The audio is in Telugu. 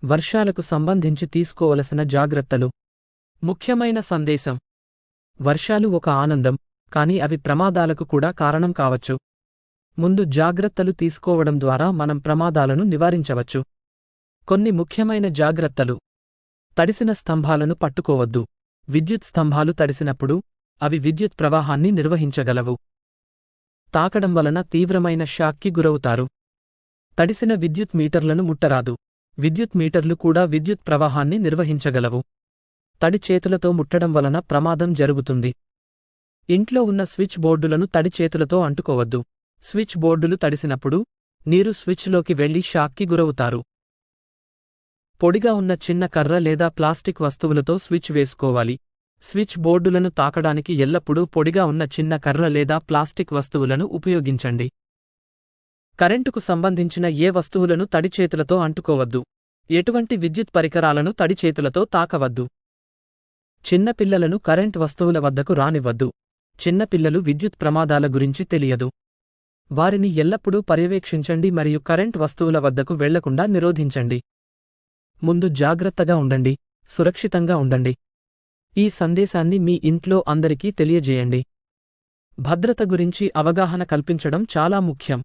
వర్షాలకు సంబంధించి తీసుకోవలసిన జాగ్రత్తలు. ముఖ్యమైన సందేశం: వర్షాలు ఒక ఆనందం, కానీ అవి ప్రమాదాలకు కూడా కారణం కావచ్చు. ముందు జాగ్రత్తలు తీసుకోవడం ద్వారా మనం ప్రమాదాలను నివారించవచ్చు. కొన్ని ముఖ్యమైన జాగ్రత్తలు: తడిసిన స్తంభాలను పట్టుకోవద్దు. విద్యుత్ స్తంభాలు తడిసినప్పుడు అవి విద్యుత్ ప్రవాహాన్ని నిర్వహించగలవు. తాకడం వలన తీవ్రమైన షాక్కి గురవుతారు. తడిసిన విద్యుత్ మీటర్లను ముట్టరాదు. విద్యుత్ మీటర్లు కూడా విద్యుత్ ప్రవాహాన్ని నిర్వహించగలవు. తడి చేతులతో ముట్టడం వలన ప్రమాదం జరుగుతుంది. ఇంట్లో ఉన్న స్విచ్ బోర్డులను తడి చేతులతో అంటుకోవద్దు. స్విచ్ బోర్డులు తడిసినప్పుడు నీరు స్విచ్లోకి వెళ్లి షాక్కి గురవుతారు. పొడిగా ఉన్న చిన్న కర్ర లేదా ప్లాస్టిక్ వస్తువులతో స్విచ్ వేసుకోవాలి. స్విచ్ బోర్డులను తాకడానికి ఎల్లప్పుడూ పొడిగా ఉన్న చిన్న కర్ర లేదా ప్లాస్టిక్ వస్తువులను ఉపయోగించండి. కరెంటుకు సంబంధించిన ఏ వస్తువులను తడి చేతులతో అంటుకోవద్దు. ఎటువంటి విద్యుత్ పరికరాలను తడి చేతులతో తాకవద్దు. చిన్నపిల్లలను కరెంట్ వస్తువుల వద్దకు రానివ్వద్దు. చిన్నపిల్లలు విద్యుత్ ప్రమాదాల గురించి తెలియదు. వారిని ఎల్లప్పుడూ పర్యవేక్షించండి మరియు కరెంట్ వస్తువుల వద్దకు వెళ్లకుండా నిరోధించండి. ముందు జాగ్రత్తగా ఉండండి, సురక్షితంగా ఉండండి. ఈ సందేశాన్ని మీ ఇంట్లో అందరికీ తెలియజేయండి. భద్రత గురించి అవగాహన కల్పించడం చాలా ముఖ్యం.